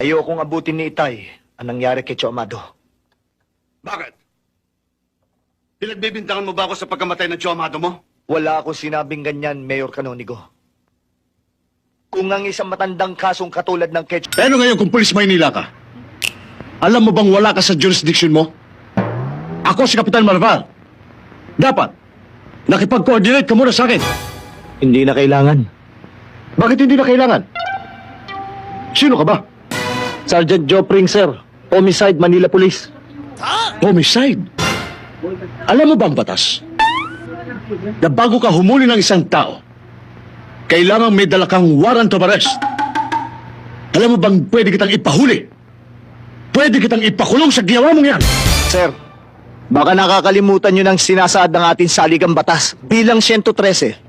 Ayokong abutin ni Itay ang nangyari kay Cho Amado. Bakit? Pinagbibintangan mo ba ako sa pagkamatay ng Tio Amado mo? Wala akong sinabing ganyan, Mayor Canonigo. Kung ang isang matandang kasong katulad ng kay Pero ngayon kung Pulis Maynila ka, alam mo bang wala ka sa jurisdiction mo? Ako si Kapitan Marval. Dapat, nakipag-coordinate ka muna sa akin. Hindi na kailangan. Bakit hindi na kailangan? Sino ka ba? Sergeant Joe Pring, sir. Homicide, Manila Police. Homicide? Alam mo bang batas? Na bago ka humuli ng isang tao, kailangan may dala kang warrant of arrest. Alam mo bang pwede kitang ipahuli? Pwede kitang ipakulong sa ginawa mong yan. Sir, baka nakakalimutan nyo ng sinasaad ng ating saligang batas. Bilang 113,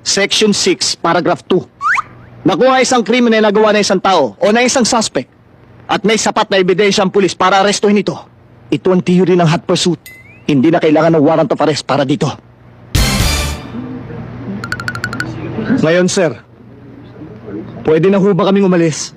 Section 6, Paragraph 2. Nakuha isang krimen na nagawa ng isang tao o ng isang suspect at may sapat na ebidensya ang pulis para arestuhin ito. Ito ang theory ng hot pursuit. Hindi na kailangan ng warrant of arrest para dito. Ngayon, sir, pwede na ho ba kaming umalis?